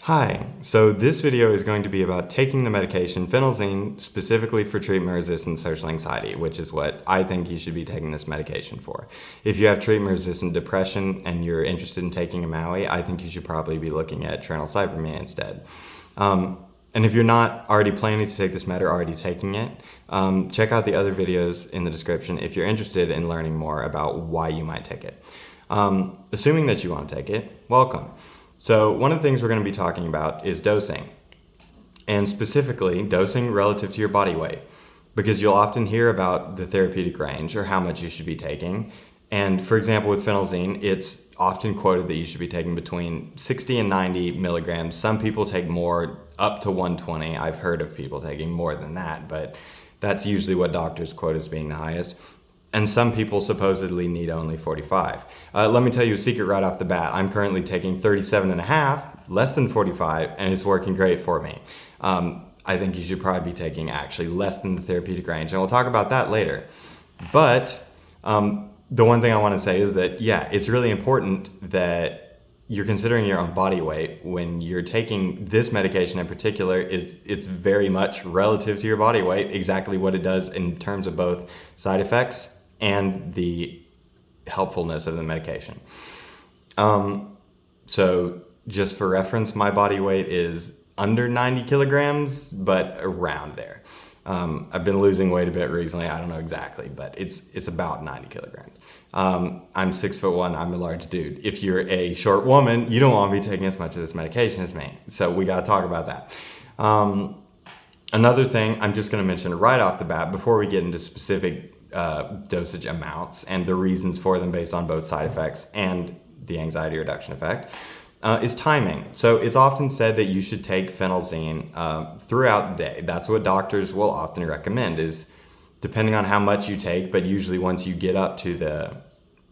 Hi, so this video is going to be about taking the medication phenelzine specifically for treatment-resistant social anxiety, which is what I think you should be taking this medication for. If you have treatment-resistant depression and you're interested in taking a MAUI, I think you should probably be looking at trimethylcyprine instead. And if you're not already planning to take this med or already taking it, check out the other videos in the description if you're interested in learning more about why you might take it. Assuming that you want to take it, welcome. So one of the things we're going to be talking about is dosing, and specifically dosing relative to your body weight, because you'll often hear about the therapeutic range or how much you should be taking. And for example, with phenelzine, it's often quoted that you should be taking between 60 and 90 milligrams. Some people take more, up to 120. I've heard of people taking more than that, but that's usually what doctors quote as being the highest. And some people supposedly need only 45. Let me tell you a secret right off the bat. I'm currently taking 37 and a half, less than 45, and it's working great for me. I think you should probably be taking actually less than the therapeutic range, and we'll talk about that later. But the one thing I want to say is that, yeah, it's really important that you're considering your own body weight when you're taking this medication in particular. It's very much relative to your body weight, exactly what it does in terms of both side effects and the helpfulness of the medication. So just for reference, my body weight is under 90 kilograms, but around there. I've been losing weight a bit recently. I don't know exactly, but it's about 90 kilograms. I'm 6'1", I'm a large dude. If you're a short woman, you don't want to be taking as much of this medication as me. So we got to talk about that. Another thing I'm just going to mention right off the bat before we get into specific dosage amounts and the reasons for them based on both side effects and the anxiety reduction effect is timing. So it's often said that you should take phenelzine throughout the day. That's what doctors will often recommend, is depending on how much you take, but usually once you get up to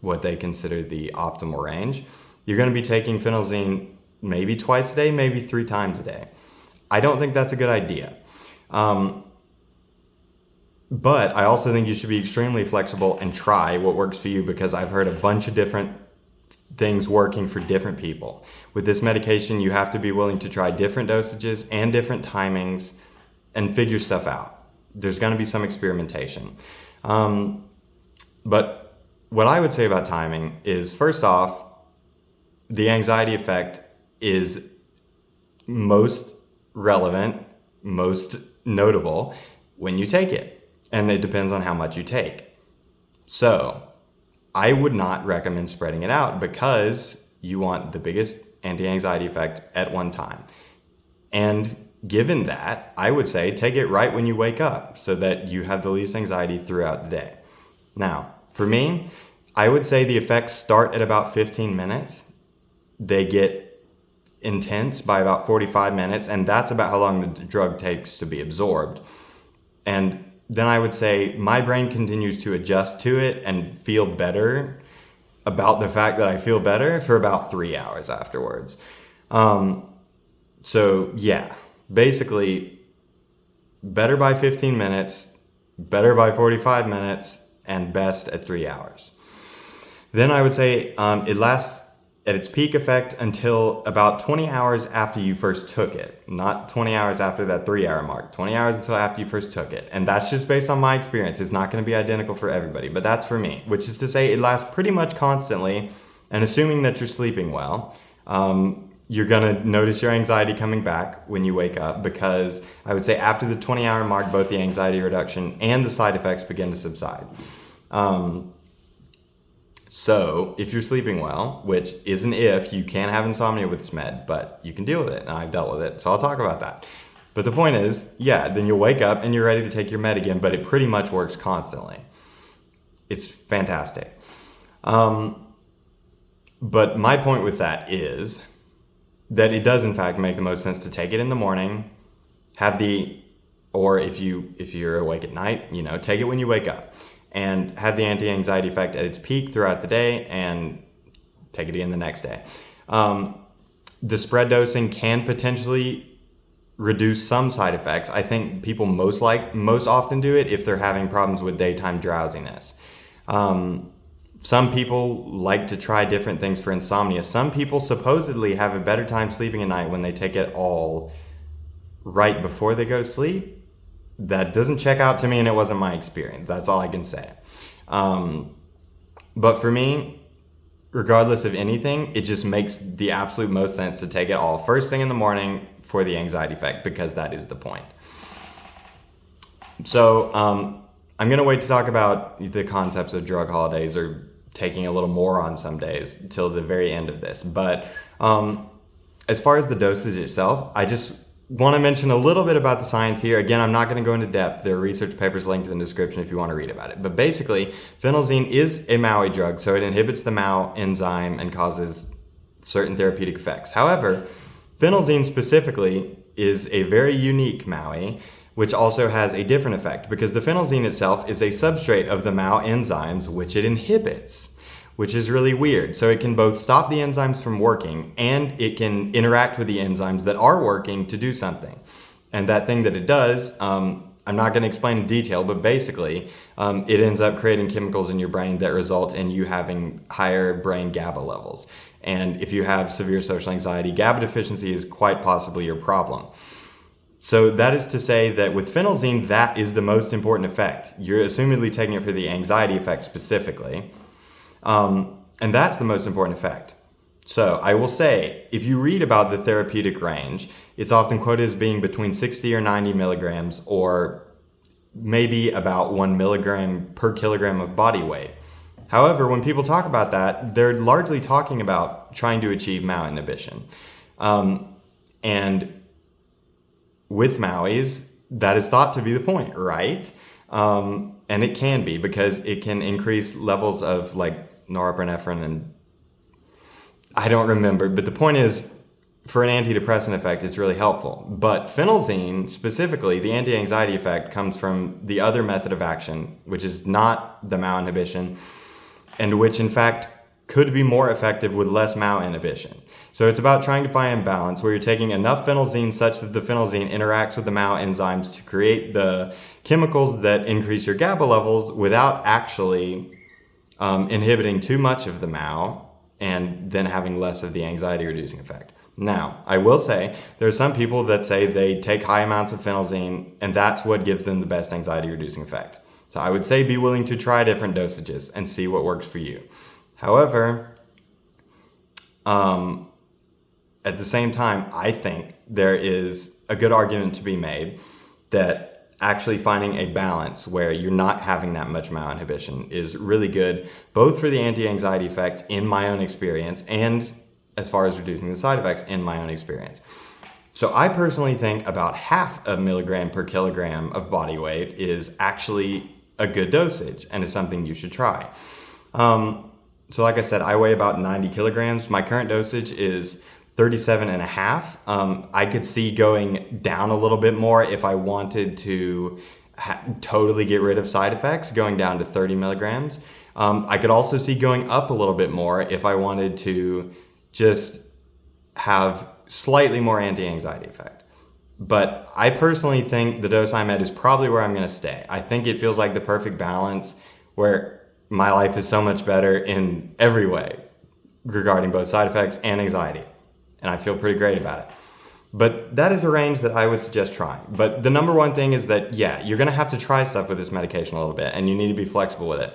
what they consider the optimal range, you're going to be taking phenelzine maybe twice a day, maybe 3 times a day. I don't think that's a good idea. But I also think you should be extremely flexible and try what works for you, because I've heard a bunch of different things working for different people. With this medication, you have to be willing to try different dosages and different timings and figure stuff out. There's going to be some experimentation. But what I would say about timing is, first off, the anxiety effect is most relevant, most notable when you take it. And it depends on how much you take. So I would not recommend spreading it out, because you want the biggest anti-anxiety effect at one time. And given that, I would say take it right when you wake up so that you have the least anxiety throughout the day. Now, for me, I would say the effects start at about 15 minutes. They get intense by about 45 minutes, and that's about how long the drug takes to be absorbed. And then I would say my brain continues to adjust to it and feel better about the fact that I feel better for about 3 hours afterwards. So yeah, basically better by 15 minutes, better by 45 minutes, and best at 3 hours. Then I would say it lasts at its peak effect until about 20 hours after you first took it. Not 20 hours after that 3-hour mark, 20 hours until after you first took it. And that's just based on my experience. It's not going to be identical for everybody, but that's for me, which is to say it lasts pretty much constantly. And assuming that you're sleeping well, you're going to notice your anxiety coming back when you wake up, because I would say after the 20-hour mark, both the anxiety reduction and the side effects begin to subside. So if you're sleeping well, which is an if, you can have insomnia with this med, but you can deal with it, and I've dealt with it, so I'll talk about that. But the point is, yeah, then you'll wake up and you're ready to take your med again, but it pretty much works constantly. It's fantastic. But my point with that is that it does in fact make the most sense to take it in the morning, or if you're awake at night, take it when you wake up, and have the anti-anxiety effect at its peak throughout the day, and take it again the next day. The spread dosing can potentially reduce some side effects. I think people most often do it if they're having problems with daytime drowsiness. Some people like to try different things for insomnia. Some people supposedly have a better time sleeping at night when they take it all right before they go to sleep. That doesn't check out to me, and it wasn't my experience. That's all I can say. But for me, regardless of anything, it just makes the absolute most sense to take it all first thing in the morning for the anxiety effect, because that is the point. So I'm going to wait to talk about the concepts of drug holidays, or taking a little more on some days, till the very end of this. But as far as the dosage itself, I just want to mention a little bit about the science here. Again, I'm not going to go into depth. There are research papers linked in the description if you want to read about it. But basically, phenelzine is a MAOI drug, so it inhibits the MAO enzyme and causes certain therapeutic effects. However, phenelzine specifically is a very unique MAOI, which also has a different effect, because the phenelzine itself is a substrate of the MAO enzymes, which it inhibits, which is really weird. So it can both stop the enzymes from working, and it can interact with the enzymes that are working to do something. And that thing that it does, I'm not going to explain in detail, but basically it ends up creating chemicals in your brain that result in you having higher brain GABA levels. And if you have severe social anxiety, GABA deficiency is quite possibly your problem. So that is to say that with phenelzine, that is the most important effect. You're assumedly taking it for the anxiety effect specifically. And that's the most important effect. So I will say, if you read about the therapeutic range, it's often quoted as being between 60 or 90 milligrams, or maybe about 1 milligram per kilogram of body weight. However, when people talk about that, they're largely talking about trying to achieve MAO inhibition. And with MAOIs, that is thought to be the point, right? And it can be, because it can increase levels of like norepinephrine, and I don't remember, but the point is, for an antidepressant effect, it's really helpful. But phenelzine, specifically, the anti-anxiety effect comes from the other method of action, which is not the MAO inhibition, and which in fact could be more effective with less MAO inhibition. So it's about trying to find a balance where you're taking enough phenelzine such that the phenelzine interacts with the MAO enzymes to create the chemicals that increase your GABA levels without actually inhibiting too much of the MAO, and then having less of the anxiety reducing effect. Now, I will say, there are some people that say they take high amounts of phenelzine and that's what gives them the best anxiety reducing effect. So I would say be willing to try different dosages and see what works for you. However, at the same time, I think there is a good argument to be made that actually finding a balance where you're not having that much MAO inhibition is really good, both for the anti-anxiety effect in my own experience, and as far as reducing the side effects in my own experience. So I personally think about 0.5 milligram per kilogram of body weight is actually a good dosage, and is something you should try. So like I said, I weigh about 90 kilograms. My current dosage is 37.5. I could see going down a little bit more if I wanted to totally get rid of side effects, going down to 30 milligrams. I could also see going up a little bit more if I wanted to just have slightly more anti-anxiety effect. But I personally think the dose I'm at is probably where I'm going to stay. I think it feels like the perfect balance where my life is so much better in every way regarding both side effects and anxiety. And I feel pretty great about it. But that is a range that I would suggest trying. But the number one thing is that, yeah, you're going to have to try stuff with this medication a little bit, and you need to be flexible with it.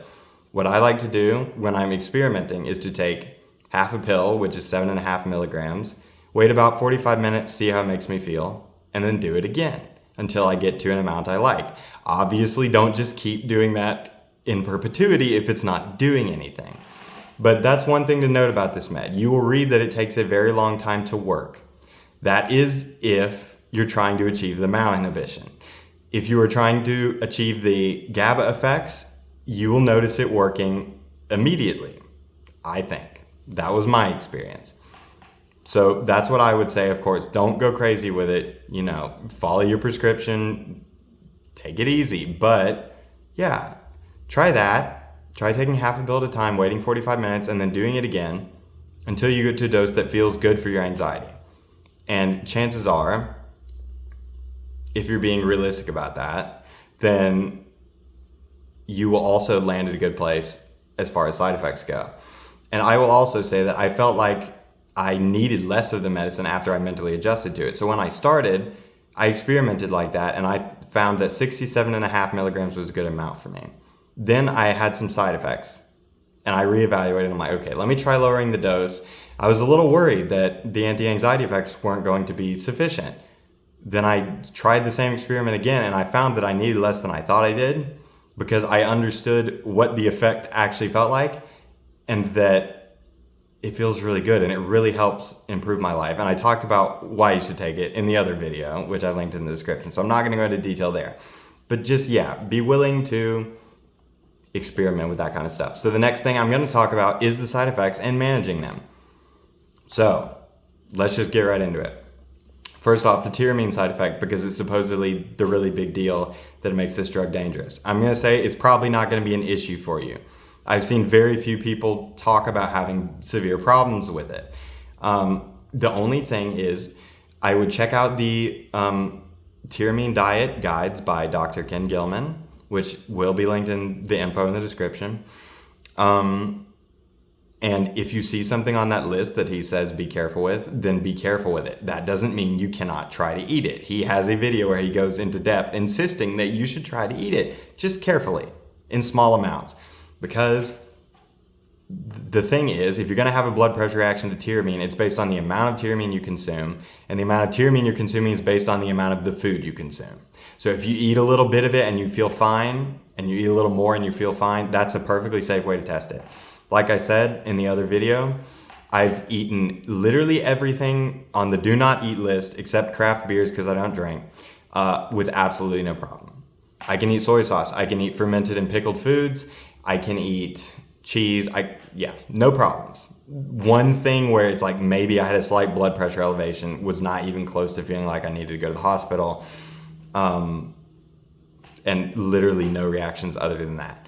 What I like to do when I'm experimenting is to take half a pill, which is 7.5 milligrams, wait about 45 minutes, see how it makes me feel, and then do it again until I get to an amount I like. Obviously, don't just keep doing that in perpetuity if it's not doing anything. But that's one thing to note about this med. You will read that it takes a very long time to work. That is if you're trying to achieve the MAO inhibition. If you are trying to achieve the GABA effects, you will notice it working immediately, I think. That was my experience. So that's what I would say. Of course, don't go crazy with it. Follow your prescription, take it easy. But yeah, try that. Try taking half a pill at a time, waiting 45 minutes, and then doing it again until you get to a dose that feels good for your anxiety. And chances are, if you're being realistic about that, then you will also land at a good place as far as side effects go. And I will also say that I felt like I needed less of the medicine after I mentally adjusted to it. So when I started, I experimented like that, and I found that 67.5 milligrams was a good amount for me. Then I had some side effects, and I reevaluated. I'm like, okay, let me try lowering the dose. I was a little worried that the anti-anxiety effects weren't going to be sufficient. Then I tried the same experiment again, and I found that I needed less than I thought I did, because I understood what the effect actually felt like, and that it feels really good, and it really helps improve my life. And I talked about why you should take it in the other video, which I linked in the description, so I'm not going to go into detail there. But just, yeah, be willing to experiment with that kind of stuff. So the next thing I'm going to talk about is the side effects and managing them. So let's just get right into it. First off, the tyramine side effect, because it's supposedly the really big deal that makes this drug dangerous. I'm going to say it's probably not going to be an issue for you. I've seen very few people talk about having severe problems with it. The only thing is, I would check out the tyramine diet guides by Dr. Ken Gilman, which will be linked in the info in the description. And if you see something on that list that he says be careful with, then be careful with it. That doesn't mean you cannot try to eat it. He has a video where he goes into depth insisting that you should try to eat it, just carefully, in small amounts. Because the thing is, if you're going to have a blood pressure reaction to tyramine, it's based on the amount of tyramine you consume, and the amount of tyramine you're consuming is based on the amount of the food you consume. So if you eat a little bit of it and you feel fine, and you eat a little more and you feel fine, that's a perfectly safe way to test it. Like I said in the other video, I've eaten literally everything on the do not eat list except craft beers, because I don't drink, with absolutely no problem. I can eat soy sauce, I can eat fermented and pickled foods, I can eat cheese, no problems. One thing where it's like maybe I had a slight blood pressure elevation was not even close to feeling like I needed to go to the hospital. And literally no reactions other than that.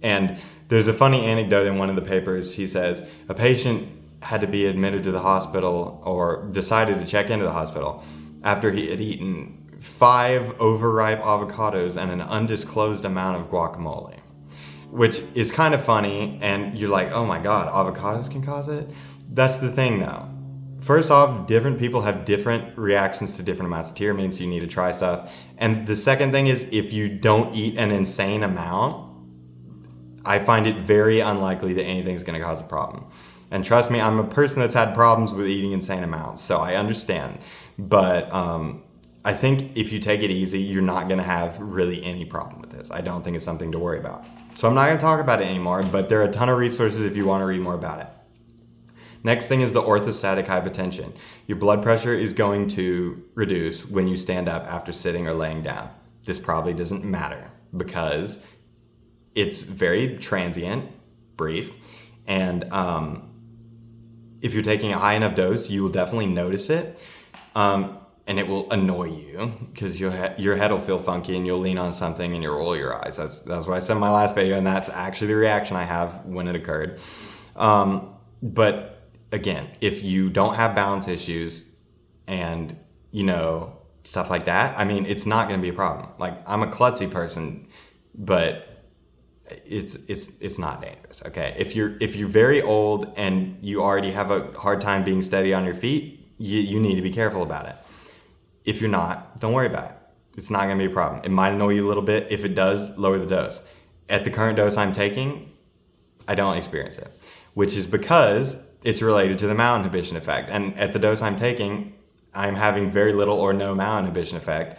And there's a funny anecdote in one of the papers. He says a patient had to be admitted to the hospital, or decided to check into the hospital, after he had eaten 5 overripe avocados and an undisclosed amount of guacamole, which is kind of funny. And you're like, oh my God, avocados can cause it? That's the thing though. First off, different people have different reactions to different amounts of tyramine, so you need to try stuff. And the second thing is, if you don't eat an insane amount, I find it very unlikely that anything's going to cause a problem. And trust me, I'm a person that's had problems with eating insane amounts, so I understand. But I think if you take it easy, you're not going to have really any problem with this. I don't think it's something to worry about. So I'm not going to talk about it anymore, but there are a ton of resources if you want to read more about it. Next thing is the orthostatic hypotension. Your blood pressure is going to reduce when you stand up after sitting or laying down. This probably doesn't matter because it's very transient, brief, and if you're taking a high enough dose, you will definitely notice it, and it will annoy you because your head will feel funky, and you'll lean on something and you'll roll your eyes. That's what I said in my last video, and that's actually the reaction I have when it occurred. But again, if you don't have balance issues and, stuff like that, I mean, it's not going to be a problem. Like, I'm a klutzy person, but it's not dangerous, okay? If you're very old and you already have a hard time being steady on your feet, you need to be careful about it. If you're not, don't worry about it. It's not going to be a problem. It might annoy you a little bit. If it does, lower the dose. At the current dose I'm taking, I don't experience it, which is because it's related to the MAO inhibition effect. And at the dose I'm taking, I'm having very little or no MAO inhibition effect.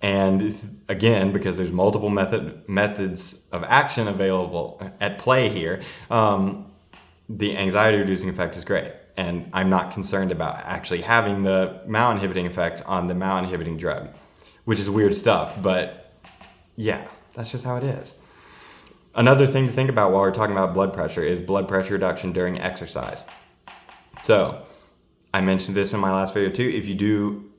And again, because there's multiple methods of action available at play here, the anxiety reducing effect is great. And I'm not concerned about actually having the MAO inhibiting effect on the MAO inhibiting drug, which is weird stuff, but yeah, that's just how it is. Another thing to think about while we're talking about blood pressure is blood pressure reduction during exercise. So I mentioned this in my last video too. If you do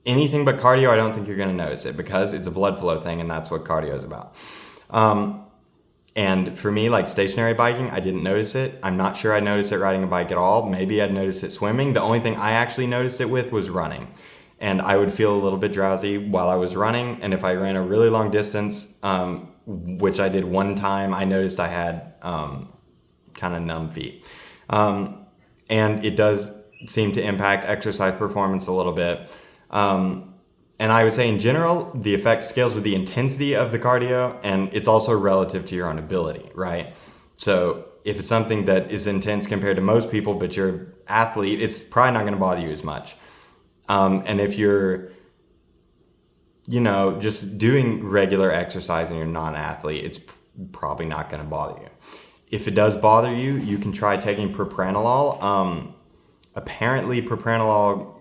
anything but cardio, I don't think you're going to notice it because it's a blood flow thing, and that's what cardio is about. And for me, like stationary biking, I didn't notice it. I'm not sure I noticed it riding a bike at all. Maybe I'd noticed it swimming. The only thing I actually noticed it with was running. And I would feel a little bit drowsy while I was running. And if I ran a really long distance which I did one time, I noticed I had kind of numb feet. And it does seem to impact exercise performance a little bit. And I would say in general, the effect scales with the intensity of the cardio, and it's also relative to your own ability, right? So if it's something that is intense compared to most people, but you're an athlete, it's probably not going to bother you as much. And if you're, just doing regular exercise and you're not an athlete, it's probably not going to bother you. If it does bother you, you can try taking propranolol. Apparently propranolol,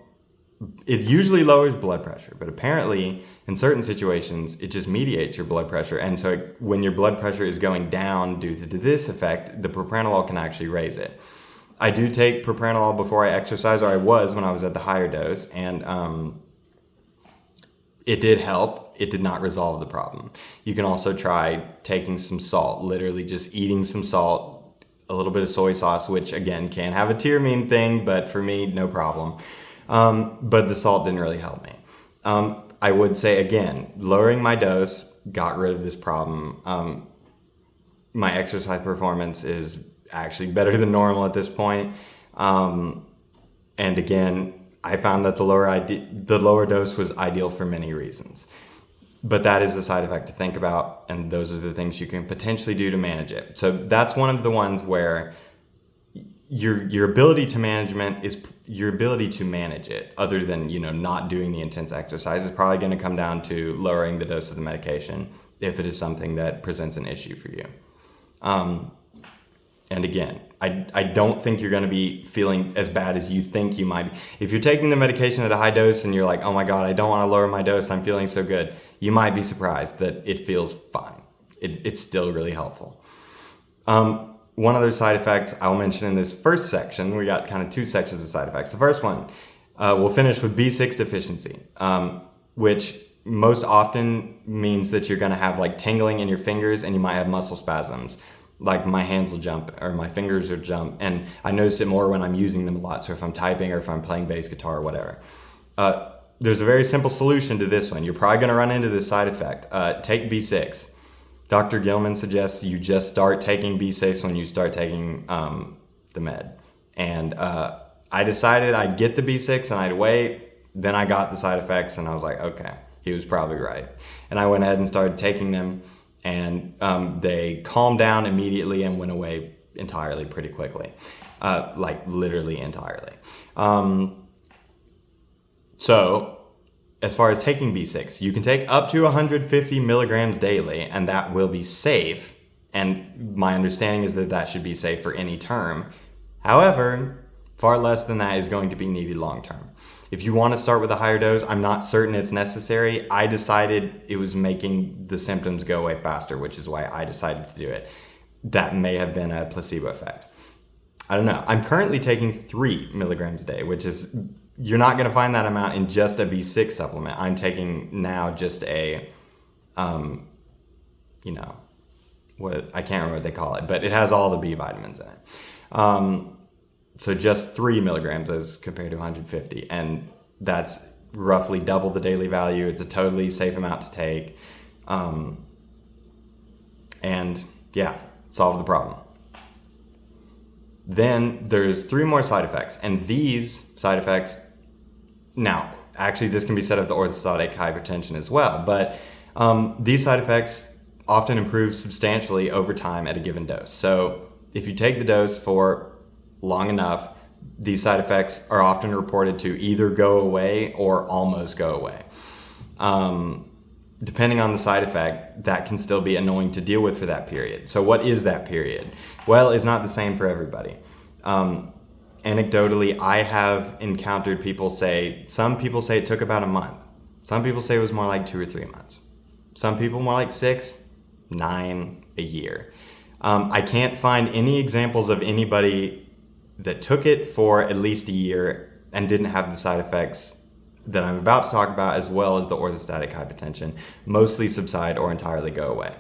it usually lowers blood pressure, but apparently in certain situations, it just mediates your blood pressure. And so when your blood pressure is going down due to this effect, the propranolol can actually raise it. I do take propranolol before I exercise, or I was when I was at the higher dose, and it did help. It did not resolve the problem. You can also try taking some salt, literally just eating some salt, a little bit of soy sauce, which again can have a tyramine thing, but for me, no problem. But the salt didn't really help me. I would say again, lowering my dose got rid of this problem. My exercise performance is actually better than normal at this point. And again, I found that the lower dose was ideal for many reasons. But that is a side effect to think about, and those are the things you can potentially do to manage it. So that's one of the ones where your ability to manage it, other than not doing the intense exercise, is probably going to come down to lowering the dose of the medication if it is something that presents an issue for you. And again, I don't think you're going to be feeling as bad as you think you might be. If you're taking the medication at a high dose and you're like, oh my God, I don't want to lower my dose, I'm feeling so good, you might be surprised that it feels fine. It's still really helpful. One other side effect I'll mention in this first section, we got kind of two sections of side effects. The first one, we'll finish with B6 deficiency, which most often means that you're going to have like tingling in your fingers and you might have muscle spasms. Like my hands will jump or my fingers will jump, and I notice it more when I'm using them a lot. So if I'm typing or if I'm playing bass guitar or whatever. There's a very simple solution to this one. You're probably going to run into this side effect. Take B6. Dr. Gilman suggests you just start taking B6 when you start taking the med. And I decided I'd get the B6 and I'd wait. Then I got the side effects and I was like, okay, he was probably right. And I went ahead and started taking them, and they calmed down immediately and went away entirely pretty quickly. Like literally entirely. So as far as taking B6, you can take up to 150 milligrams daily, and that will be safe. And my understanding is that that should be safe for any term. However, far less than that is going to be needed long term. If you want to start with a higher dose, I'm not certain it's necessary. I decided it was making the symptoms go away faster, which is why I decided to do it. That may have been a placebo effect. I don't know. I'm currently taking 3 milligrams a day, which is, you're not going to find that amount in just a B6 supplement. I'm taking now just a, I can't remember what they call it, but it has all the B vitamins in it. So just 3 milligrams as compared to 150. And that's roughly double the daily value. It's a totally safe amount to take. And yeah, solve the problem. Then there's 3 more side effects. And these side effects, now, actually this can be said of the orthostatic hypertension as well, but these side effects often improve substantially over time at a given dose. So if you take the dose for long enough, these side effects are often reported to either go away or almost go away. Depending on the side effect, that can still be annoying to deal with for that period. So what is that period? Well, it's not the same for everybody. Anecdotally, I have encountered some people say it took about a month. Some people say it was more like 2 or 3 months. Some people more like 6, 9, a year. I can't find any examples of anybody that took it for at least a year and didn't have the side effects that I'm about to talk about, as well as the orthostatic hypertension, mostly subside or entirely go away.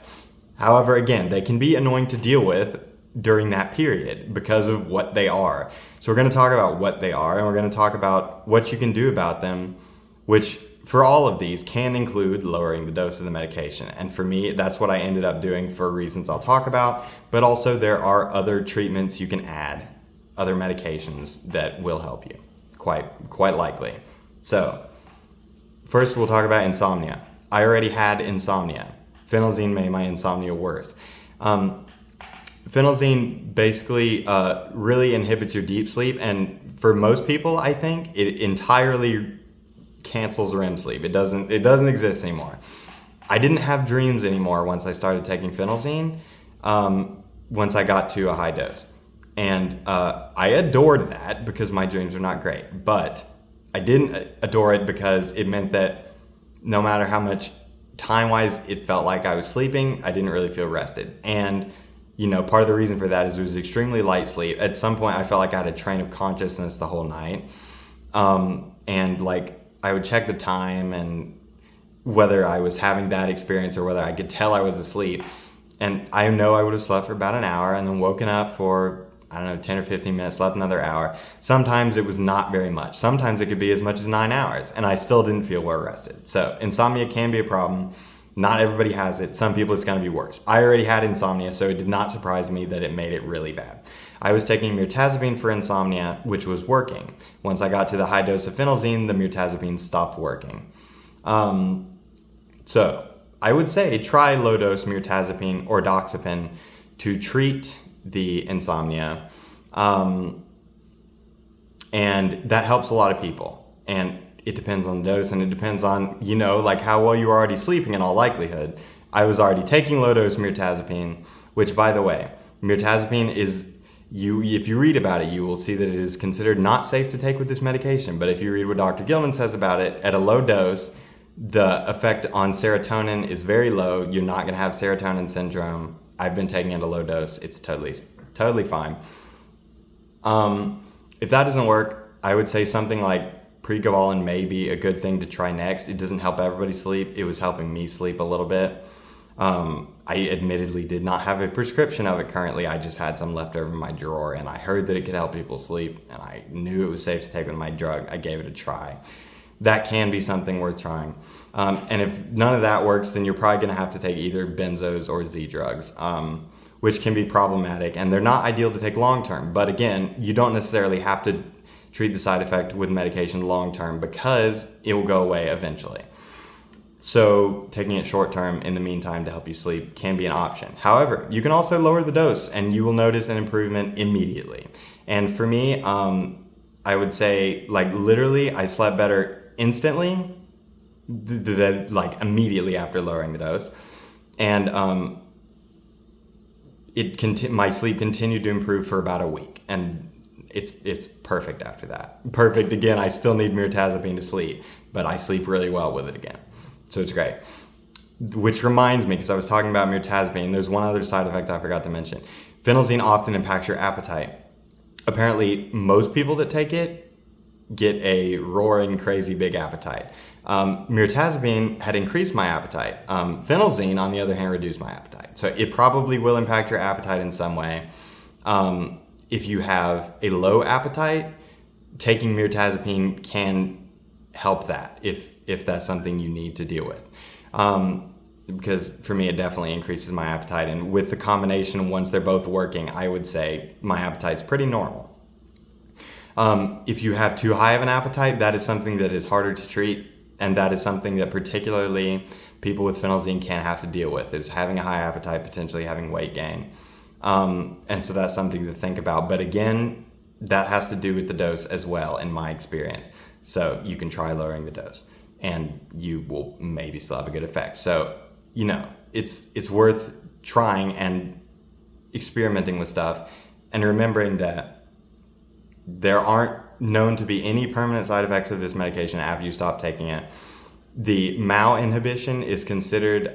However, again, they can be annoying to deal with during that period because of what they are. So we're going to talk about what they are, and we're going to talk about what you can do about them, which for all of these can include lowering the dose of the medication. And for me, that's what I ended up doing for reasons I'll talk about. But also there are other treatments you can add, other medications that will help you, quite likely. So first we'll talk about insomnia. I already had insomnia. Phenelzine made my insomnia worse. Phenelzine basically really inhibits your deep sleep, and for most people, I think, it entirely cancels REM sleep. It doesn't exist anymore. I didn't have dreams anymore once I started taking phenelzine, once I got to a high dose. And I adored that because my dreams are not great, but I didn't adore it because it meant that no matter how much time-wise it felt like I was sleeping, I didn't really feel rested. And part of the reason for that is it was extremely light sleep. At some point, I felt like I had a train of consciousness the whole night. And like I would check the time and whether I was having that experience or whether I could tell I was asleep. And I know I would have slept for about an hour and then woken up for, 10 or 15 minutes, slept another hour. Sometimes it was not very much. Sometimes it could be as much as 9 hours, and I still didn't feel well rested. So insomnia can be a problem. Not everybody has it. Some people it's going to be worse. I already had insomnia, so it did not surprise me that it made it really bad. I was taking mirtazapine for insomnia, which was working. Once I got to the high dose of phenelzine, the mirtazapine stopped working. So I would say try low-dose mirtazapine or doxepin to treat the insomnia. And that helps a lot of people. And it depends on the dose, and it depends on, like how well you're already sleeping in all likelihood. I was already taking low-dose mirtazapine, which, by the way, mirtazapine is, if you read about it, you will see that it is considered not safe to take with this medication. But if you read what Dr. Gilman says about it, at a low dose, the effect on serotonin is very low. You're not going to have serotonin syndrome. I've been taking it at a low dose. It's totally fine. If that doesn't work, I would say something like pregabalin may be a good thing to try next. It doesn't help everybody sleep. It was helping me sleep a little bit. I admittedly did not have a prescription of it currently. I just had some left over in my drawer, and I heard that it could help people sleep, and I knew it was safe to take with my drug. I gave it a try. That can be something worth trying. And if none of that works, then you're probably going to have to take either benzos or Z drugs, which can be problematic, and they're not ideal to take long-term. But again, you don't necessarily have to treat the side effect with medication long-term because it will go away eventually. So taking it short-term in the meantime to help you sleep can be an option. However, you can also lower the dose and you will notice an improvement immediately. And for me, I would say like literally I slept better instantly, like immediately after lowering the dose. And my sleep continued to improve for about a week. And it's perfect after that. Perfect. Again, I still need mirtazapine to sleep, but I sleep really well with it again. So it's great. Which reminds me, because I was talking about mirtazapine, there's one other side effect I forgot to mention. Phenelzine often impacts your appetite. Apparently, most people that take it get a roaring, crazy big appetite. Mirtazapine had increased my appetite. Phenelzine, on the other hand, reduced my appetite. So it probably will impact your appetite in some way. If you have a low appetite, taking mirtazapine can help that if that's something you need to deal with. Because for me, it definitely increases my appetite. And with the combination, once they're both working, I would say my appetite's pretty normal. If you have too high of an appetite, that is something that is harder to treat. And that is something that particularly people with phenelzine can have to deal with, is having a high appetite, potentially having weight gain. And so that's something to think about. But again, that has to do with the dose as well, in my experience. So you can try lowering the dose and you will maybe still have a good effect. So, it's worth trying and experimenting with stuff and remembering that there aren't known to be any permanent side effects of this medication after you stop taking it. The MAO inhibition is considered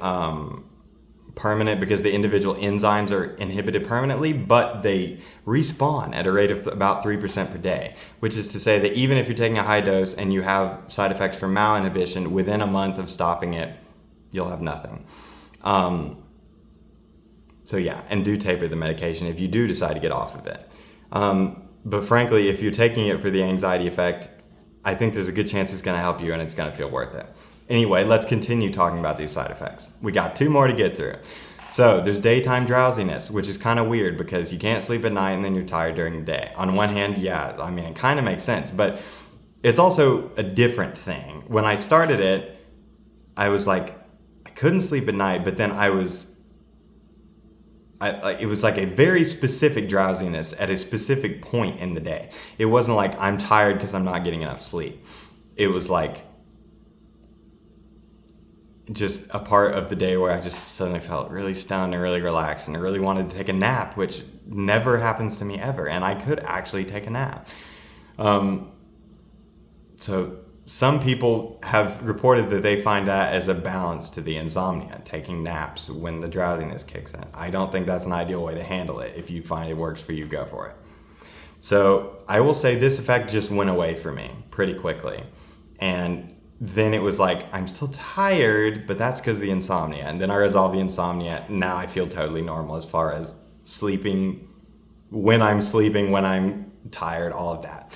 permanent because the individual enzymes are inhibited permanently, but they respawn at a rate of about 3% per day, which is to say that even if you're taking a high dose and you have side effects from MAO inhibition, within a month of stopping it, you'll have nothing. So yeah, and do taper the medication if you do decide to get off of it. But frankly, if you're taking it for the anxiety effect, I think there's a good chance it's going to help you and it's going to feel worth it. Anyway, let's continue talking about these side effects. We got 2 more to get through. So there's daytime drowsiness, which is kind of weird because you can't sleep at night and then you're tired during the day. On one hand, yeah, I mean, it kind of makes sense, but it's also a different thing. When I started it, I was like, I couldn't sleep at night, but then it was like a very specific drowsiness at a specific point in the day. It wasn't like I'm tired because I'm not getting enough sleep. It was like just a part of the day where I just suddenly felt really stunned and really relaxed and I really wanted to take a nap, which never happens to me ever. And I could actually take a nap. So some people have reported that they find that as a balance to the insomnia, taking naps when the drowsiness kicks in. I don't think that's an ideal way to handle it. If you find it works for you, go for it. So I will say this effect just went away for me pretty quickly. And then it was like, I'm still tired, but that's because of the insomnia. And then I resolved the insomnia. Now I feel totally normal as far as sleeping, when I'm tired, all of that.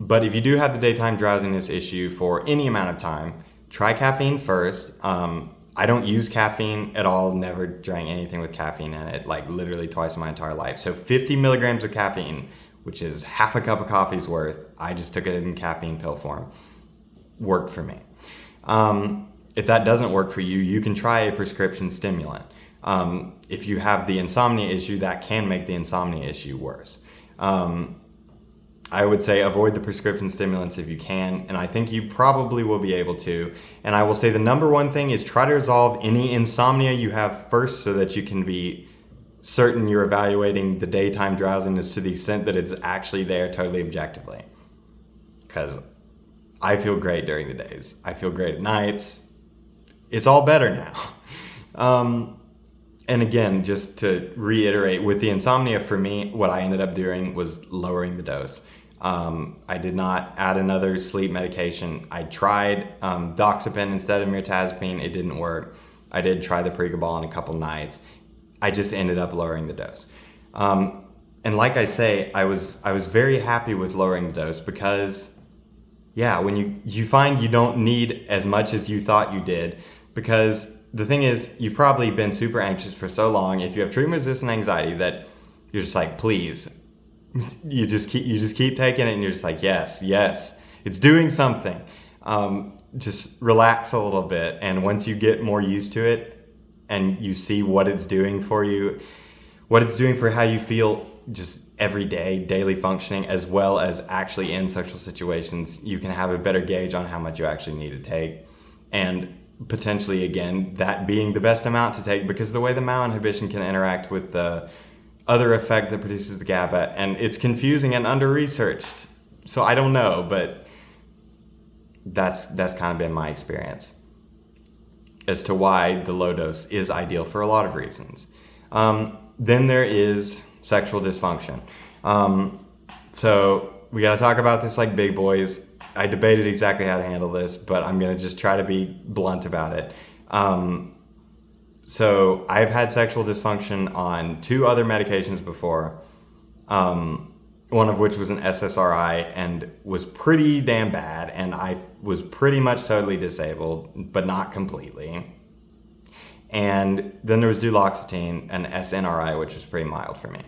But if you do have the daytime drowsiness issue for any amount of time, try caffeine first. I don't use caffeine at all, never drank anything with caffeine in it, like literally twice in my entire life. So 50 milligrams of caffeine, which is half a cup of coffee's worth, I just took it in caffeine pill form, worked for me. If that doesn't work for you, you can try a prescription stimulant. If you have the insomnia issue, that can make the insomnia issue worse. I would say avoid the prescription stimulants if you can, and I think you probably will be able to. And I will say the number one thing is try to resolve any insomnia you have first so that you can be certain you're evaluating the daytime drowsiness to the extent that it's actually there totally objectively. Because I feel great during the days. I feel great at nights. It's all better now. And again, just to reiterate, with the insomnia for me, what I ended up doing was lowering the dose. I did not add another sleep medication. I tried doxepin instead of mirtazapine. It didn't work. I did try the Pregabol in a couple nights. I just ended up lowering the dose. And like I say, I was very happy with lowering the dose because, yeah, when you find you don't need as much as you thought you did, because the thing is, you've probably been super anxious for so long. If you have treatment-resistant anxiety, that you're just like, please, you just keep taking it, and you're just like, yes, it's doing something. Just relax a little bit, and once you get more used to it, and you see what it's doing for you, what it's doing for how you feel just every day, daily functioning, as well as actually in social situations, you can have a better gauge on how much you actually need to take. And potentially, again, that being the best amount to take, because the way the MAO inhibition can interact with the other effect that produces the GABA, and it's confusing and under-researched. So I don't know, but that's kind of been my experience as to why the low dose is ideal for a lot of reasons. Then there is sexual dysfunction. So we got to talk about this like big boys. I debated exactly how to handle this, but I'm going to just try to be blunt about it. So I've had sexual dysfunction on 2 other medications before, one of which was an SSRI and was pretty damn bad, and I was pretty much totally disabled, but not completely. And then there was duloxetine, an SNRI, which was pretty mild for me.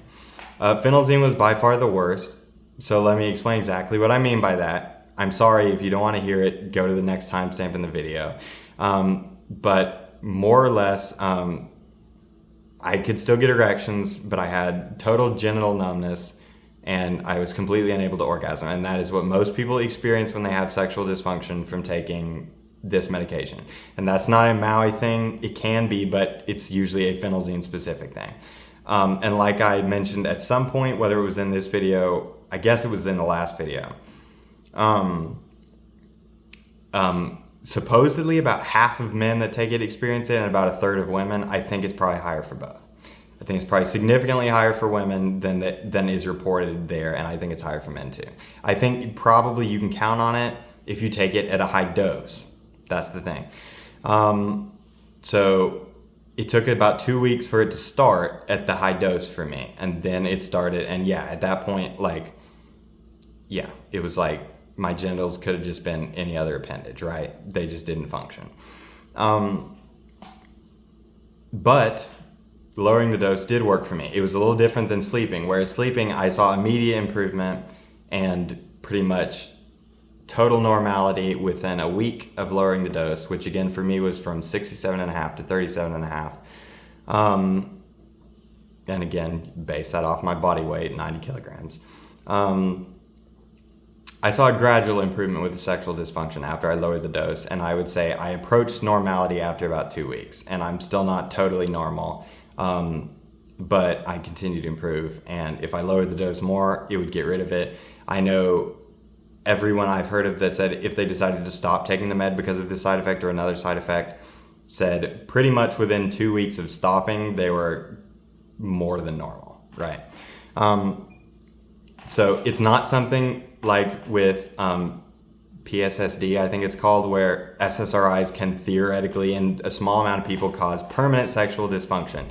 Phenelzine was by far the worst, so let me explain exactly what I mean by that. I'm sorry if you don't want to hear it, go to the next timestamp in the video. But more or less, I could still get erections, but I had total genital numbness and I was completely unable to orgasm. And that is what most people experience when they have sexual dysfunction from taking this medication. And that's not a Maui thing. It can be, but it's usually a phenelzine specific thing. And like I mentioned at some point, whether it was in this video, I guess it was in the last video, supposedly about half of men that take it experience it and about a third of women. I think it's probably higher for both. I think it's probably significantly higher for women than is reported there, and I think it's higher for men too. I think probably you can count on it if you take it at a high dose. That's the thing. So it took about 2 weeks for it to start at the high dose for me, and then it started, and yeah, at that point, like, yeah, it was like my genitals could have just been any other appendage, right? They just didn't function. But lowering the dose did work for me. It was a little different than sleeping, whereas sleeping, I saw immediate improvement and pretty much total normality within a week of lowering the dose, which again for me was from 67.5 to 37.5. And again, base that off my body weight, 90 kilograms. I saw a gradual improvement with the sexual dysfunction after I lowered the dose, and I would say I approached normality after about 2 weeks, and I'm still not totally normal, but I continue to improve, and if I lowered the dose more, it would get rid of it. I know everyone I've heard of that said if they decided to stop taking the med because of this side effect or another side effect, said pretty much within 2 weeks of stopping, they were more than normal, right? So it's not something like with PSSD, I think it's called, where SSRIs can theoretically, in a small amount of people, cause permanent sexual dysfunction.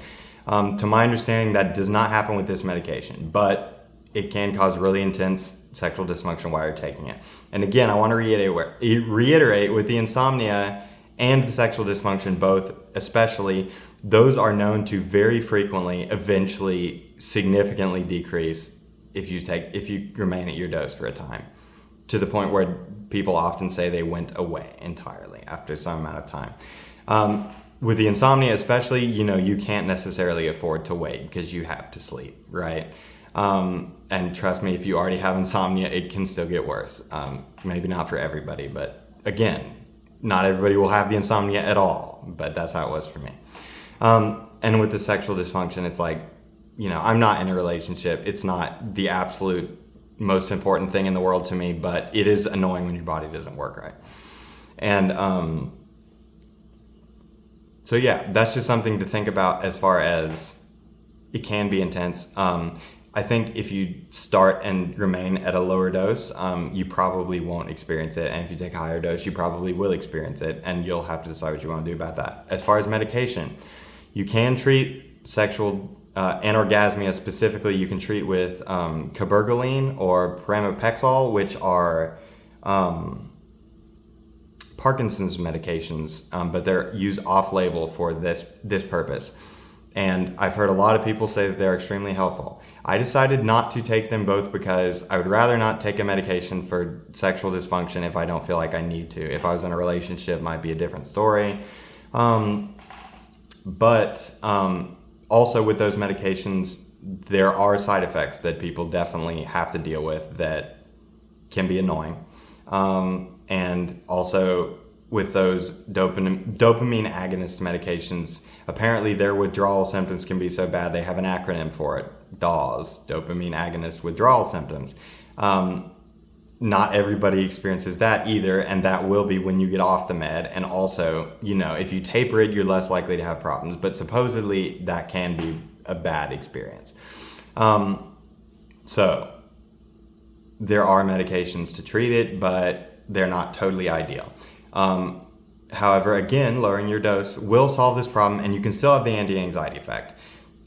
To my understanding, that does not happen with this medication, but it can cause really intense sexual dysfunction while you're taking it. And again, I want to reiterate with the insomnia and the sexual dysfunction, both especially, those are known to very frequently, eventually, significantly decrease if you remain at your dose for a time, to the point where people often say they went away entirely after some amount of time. With the insomnia especially, you can't necessarily afford to wait because you have to sleep, right? And trust me, if you already have insomnia, it can still get worse. Maybe not for everybody, but again, not everybody will have the insomnia at all, but that's how it was for me. And with the sexual dysfunction, it's like, I'm not in a relationship. It's not the absolute most important thing in the world to me, but it is annoying when your body doesn't work right. And so yeah, that's just something to think about as far as it can be intense. I think if you start and remain at a lower dose, you probably won't experience it. And if you take a higher dose, you probably will experience it. And you'll have to decide what you want to do about that. As far as medication, you can treat sexual anorgasmia specifically. You can treat with cabergoline or pramipexole, which are Parkinson's medications, but they're used off-label for this purpose. And I've heard a lot of people say that they're extremely helpful. I decided not to take them both because I would rather not take a medication for sexual dysfunction if I don't feel like I need to. If I was in a relationship, it might be a different story. But also with those medications, there are side effects that people definitely have to deal with that can be annoying. And also with those dopamine agonist medications, apparently their withdrawal symptoms can be so bad they have an acronym for it, DAWS, dopamine agonist withdrawal symptoms. Not everybody experiences that either, and that will be when you get off the med. And also, if you taper it, you're less likely to have problems, but supposedly that can be a bad experience. So there are medications to treat it, but they're not totally ideal. However, again, lowering your dose will solve this problem, and you can still have the anti-anxiety effect.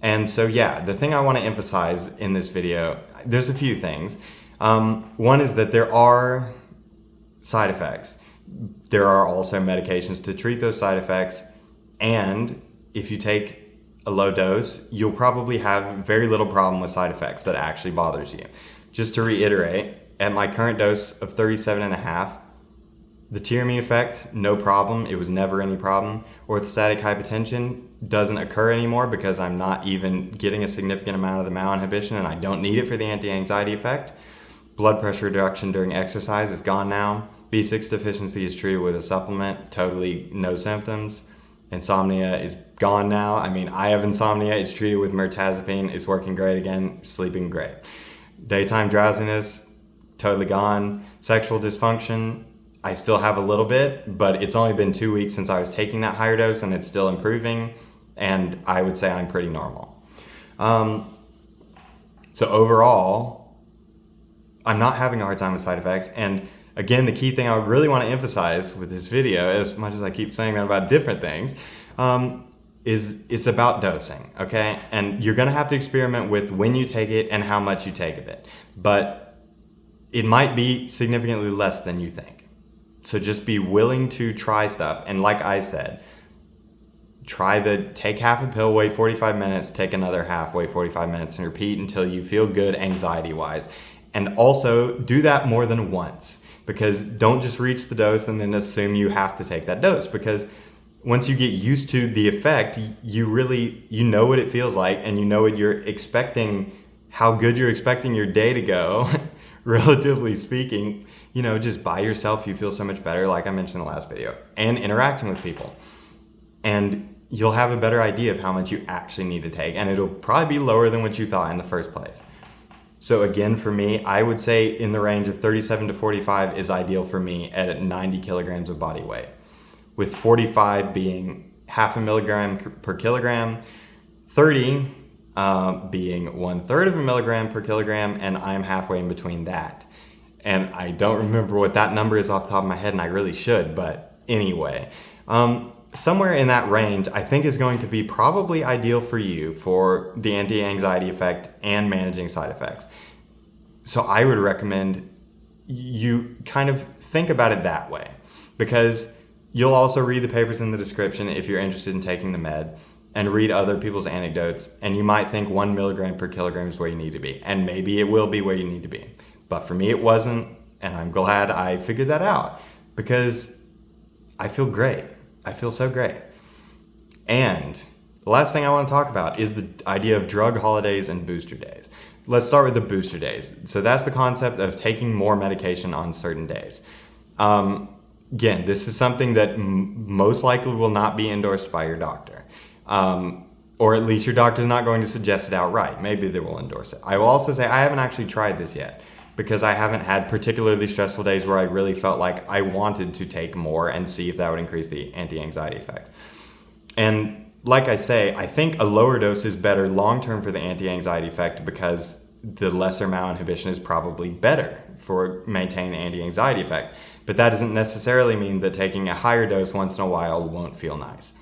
And so, yeah, the thing I want to emphasize in this video, there's a few things. One is that there are side effects. There are also medications to treat those side effects. And if you take a low dose, you'll probably have very little problem with side effects that actually bothers you. Just to reiterate, at my current dose of 37.5, the tyramine effect, no problem. It was never any problem. Orthostatic hypotension doesn't occur anymore because I'm not even getting a significant amount of the MAO inhibition and I don't need it for the anti-anxiety effect. Blood pressure reduction during exercise is gone now. B6 deficiency is treated with a supplement, totally no symptoms. Insomnia is gone now. I have insomnia. It's treated with mirtazapine. It's working great again. Sleeping great. Daytime drowsiness, totally gone. Sexual dysfunction, I still have a little bit, but it's only been 2 weeks since I was taking that higher dose and it's still improving. And I would say I'm pretty normal. So overall, I'm not having a hard time with side effects. And again, the key thing I would really want to emphasize with this video, as much as I keep saying that about different things, is it's about dosing, okay? And you're going to have to experiment with when you take it and how much you take of it. But it might be significantly less than you think. So just be willing to try stuff. And like I said, take half a pill, wait 45 minutes, take another half, wait 45 minutes, and repeat until you feel good anxiety-wise. And also do that more than once, because don't just reach the dose and then assume you have to take that dose, because once you get used to the effect, you know what it feels like, and you know what you're expecting, how good you're expecting your day to go, relatively speaking. Just by yourself, you feel so much better, like I mentioned in the last video, and interacting with people. And you'll have a better idea of how much you actually need to take, and it'll probably be lower than what you thought in the first place. So again, for me, I would say in the range of 37 to 45 is ideal for me at 90 kilograms of body weight, with 45 being half a milligram per kilogram, 30 being 1/3 of a milligram per kilogram, and I'm halfway in between that. And I don't remember what that number is off the top of my head, and I really should, but anyway. Somewhere in that range, I think, is going to be probably ideal for you for the anti-anxiety effect and managing side effects. So I would recommend you kind of think about it that way, because you'll also read the papers in the description if you're interested in taking the med, and read other people's anecdotes, and you might think 1 milligram per kilogram is where you need to be, and maybe it will be where you need to be. But for me, it wasn't, and I'm glad I figured that out, because I feel great. I feel so great. And the last thing I want to talk about is the idea of drug holidays and booster days. Let's start with the booster days. So that's the concept of taking more medication on certain days. Again, this is something that most likely will not be endorsed by your doctor. Or at least your doctor is not going to suggest it outright. Maybe they will endorse it. I will also say I haven't actually tried this yet, because I haven't had particularly stressful days where I really felt like I wanted to take more and see if that would increase the anti-anxiety effect. And like I say, I think a lower dose is better long-term for the anti-anxiety effect, because the lesser malinhibition is probably better for maintaining the anti-anxiety effect. But that doesn't necessarily mean that taking a higher dose once in a while won't feel nice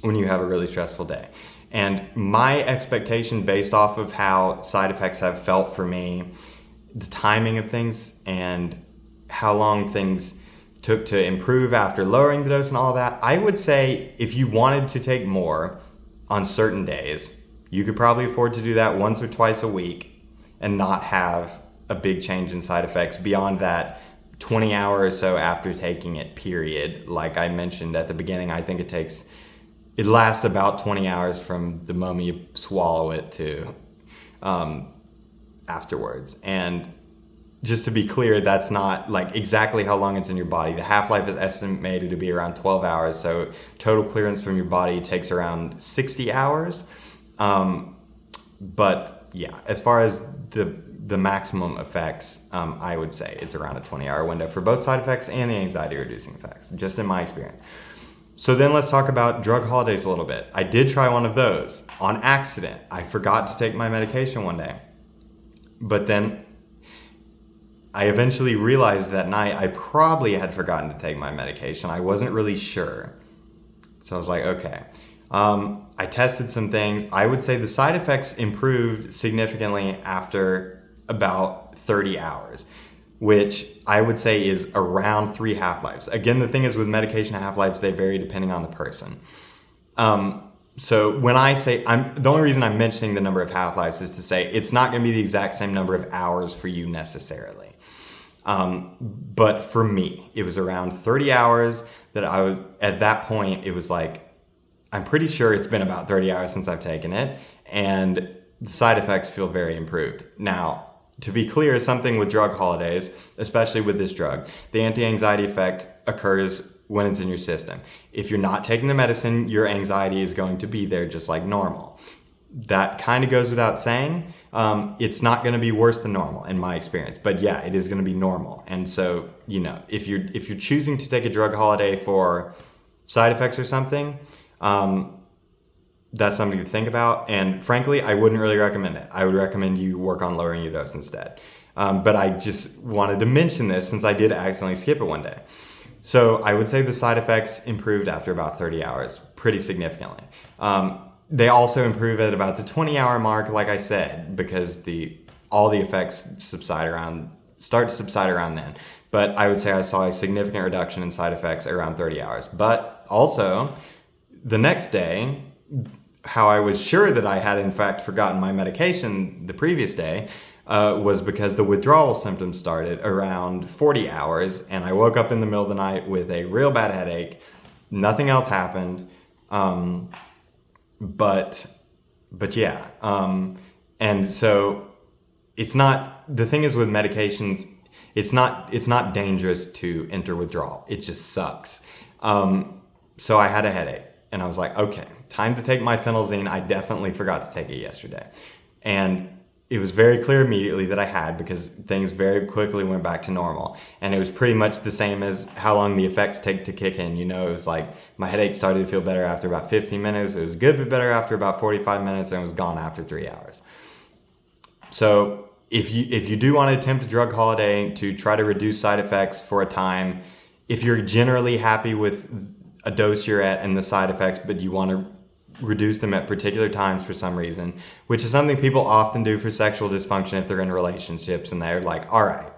when you have a really stressful day. And my expectation, based off of how side effects have felt for me, the timing of things, and how long things took to improve after lowering the dose and all that, I would say if you wanted to take more on certain days, you could probably afford to do that once or twice a week and not have a big change in side effects beyond that 20 hours or so after taking it, period. Like I mentioned at the beginning, I think it lasts about 20 hours from the moment you swallow it to afterwards. And just to be clear, that's not like exactly how long it's in your body. The half-life is estimated to be around 12 hours, so total clearance from your body takes around 60 hours. But yeah, as far as the maximum effects, I would say it's around a 20-hour window for both side effects and the anxiety-reducing effects, just in my experience. So then let's talk about drug holidays a little bit. I did try one of those on accident. I forgot to take my medication one day. But then I eventually realized that night I probably had forgotten to take my medication. I wasn't really sure. So I was like, okay. I tested some things. I would say the side effects improved significantly after about 30 hours, which I would say is around 3 half-lives. Again, the thing is with medication half-lives, they vary depending on the person. So when I say, the only reason I'm mentioning the number of half-lives is to say it's not going to be the exact same number of hours for you necessarily. But for me, it was around 30 hours that I was, at that point, it was like, I'm pretty sure it's been about 30 hours since I've taken it, and the side effects feel very improved. Now, to be clear, something with drug holidays, especially with this drug, the anti-anxiety effect occurs when it's in your system. If you're not taking the medicine, your anxiety is going to be there just like normal. That kind of goes without saying. It's not going to be worse than normal in my experience, but yeah, it is going to be normal. And so, you know, if you're choosing to take a drug holiday for side effects or something, that's something to think about. And frankly, I wouldn't really recommend it. I would recommend you work on lowering your dose instead. But I just wanted to mention this since I did accidentally skip it one day. So I would say the side effects improved after about 30 hours pretty significantly. They also improve at about the 20-hour mark, like I said, because all the effects subside around start to subside around then. But I would say I saw a significant reduction in side effects around 30 hours. But also, the next day, how I was sure that I had in fact forgotten my medication the previous day was because the withdrawal symptoms started around 40 hours, and I woke up in the middle of the night with a real bad headache. Nothing else happened. But yeah. And so it's not, the thing is with medications, it's not dangerous to enter withdrawal. It just sucks. So I had a headache and I was like, okay, time to take my phenelzine. I definitely forgot to take it yesterday. And it was very clear immediately that I had, because things very quickly went back to normal. And it was pretty much the same as how long the effects take to kick in. You know, it was like my headache started to feel better after about 15 minutes. It was a good bit better after about 45 minutes, and it was gone after 3 hours. So if you do want to attempt a drug holiday to try to reduce side effects for a time, if you're generally happy with a dose you're at and the side effects, but you want to reduce them at particular times for some reason, which is something people often do for sexual dysfunction if they're in relationships and they're like, all right,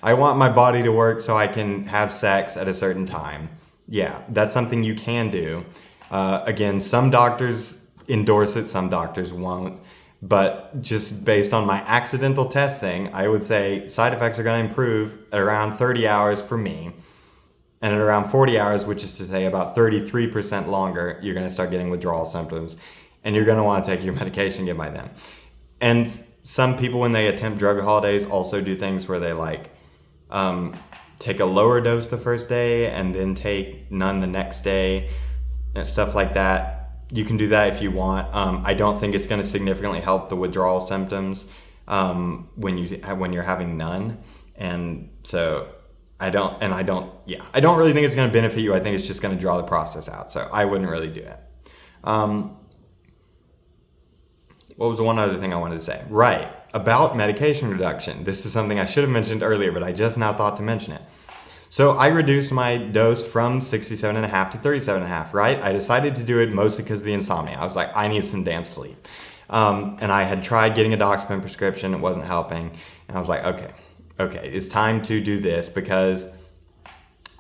I want my body to work so I can have sex at a certain time. Yeah, that's something you can do. Again, some doctors endorse it, some doctors won't. But just based on my accidental testing, I would say side effects are going to improve at around 30 hours for me. And at around 40 hours, which is to say about 33% longer, you're going to start getting withdrawal symptoms. And you're going to want to take your medication again by then. And some people, when they attempt drug holidays, also do things where they take a lower dose the first day and then take none the next day and stuff like that. You can do that if you want. I don't think it's going to significantly help the withdrawal symptoms when you're having none. And so I don't really think it's going to benefit you. I think it's just going to draw the process out. So I wouldn't really do it. What was the one other thing I wanted to say? Right, about medication reduction. This is something I should have mentioned earlier, but I just now thought to mention it. So I reduced my dose from 67.5 to 37.5, right? I decided to do it mostly because of the insomnia. I was like, I need some damn sleep. And I had tried getting a Doxepin prescription. It wasn't helping. And I was like, okay, it's time to do this, because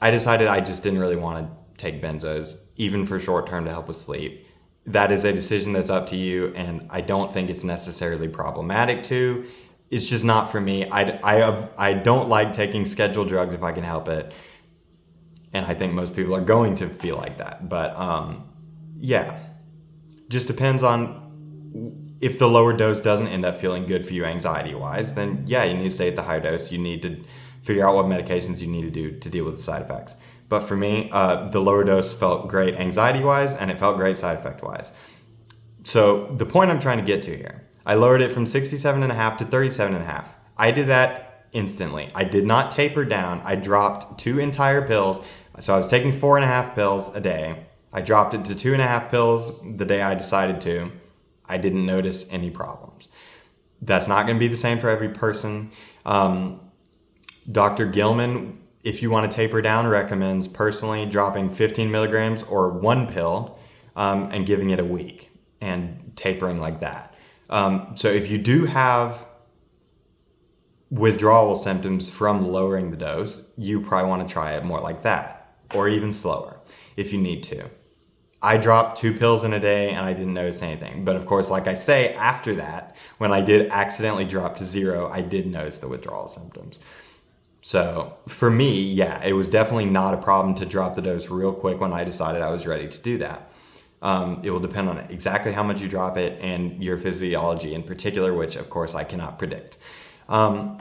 I decided I just didn't really want to take benzos, even for short term, to help with sleep. That is a decision that's up to you, and I don't think it's necessarily problematic to. It's just not for me. I don't like taking scheduled drugs if I can help it. And I think most people are going to feel like that. But yeah, just depends on if the lower dose doesn't end up feeling good for you anxiety-wise, then yeah, you need to stay at the higher dose. You need to figure out what medications you need to do to deal with the side effects. But for me, the lower dose felt great anxiety-wise, and it felt great side effect-wise. So the point I'm trying to get to here, I lowered it from 67.5 to 37.5. I did that instantly. I did not taper down. I dropped 2 entire pills. So I was taking 4.5 pills a day. I dropped it to 2.5 pills the day I decided to. I didn't notice any problems. That's not going to be the same for every person. Dr. Gilman, if you want to taper down, recommends personally dropping 15 milligrams or 1 pill and giving it a week and tapering like that. So if you do have withdrawal symptoms from lowering the dose, you probably want to try it more like that, or even slower if you need to. I dropped 2 pills in a day and I didn't notice anything. But of course, like I say, after that, when I did accidentally drop to 0, I did notice the withdrawal symptoms. So for me, yeah, it was definitely not a problem to drop the dose real quick when I decided I was ready to do that. It will depend on exactly how much you drop it and your physiology in particular, which of course I cannot predict. I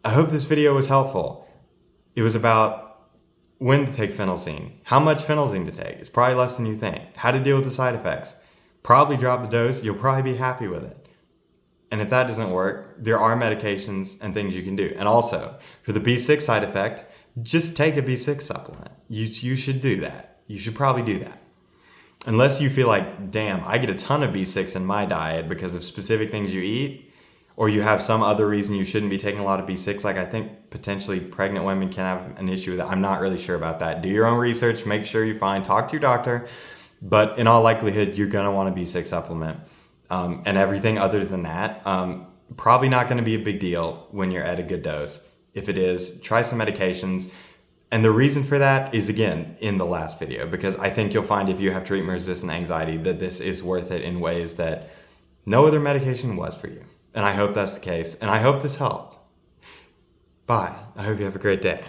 hope this video was helpful. It was about when to take phenelzine, how much phenelzine to take. It's probably less than you think. How to deal with the side effects. Probably drop the dose. You'll probably be happy with it. And if that doesn't work, there are medications and things you can do. And also, for the B6 side effect, just take a B6 supplement. You should do that. You should probably do that. Unless you feel like, damn, I get a ton of B6 in my diet because of specific things you eat, or you have some other reason you shouldn't be taking a lot of B6, like I think potentially pregnant women can have an issue with that. I'm not really sure about that. Do your own research, make sure you're fine, talk to your doctor, but in all likelihood, you're gonna want a B6 supplement. And everything other than that, probably not gonna be a big deal when you're at a good dose. If it is, try some medications. And the reason for that is, again, in the last video, because I think you'll find if you have treatment-resistant anxiety that this is worth it in ways that no other medication was for you. And I hope that's the case, and I hope this helped. Bye. I hope you have a great day.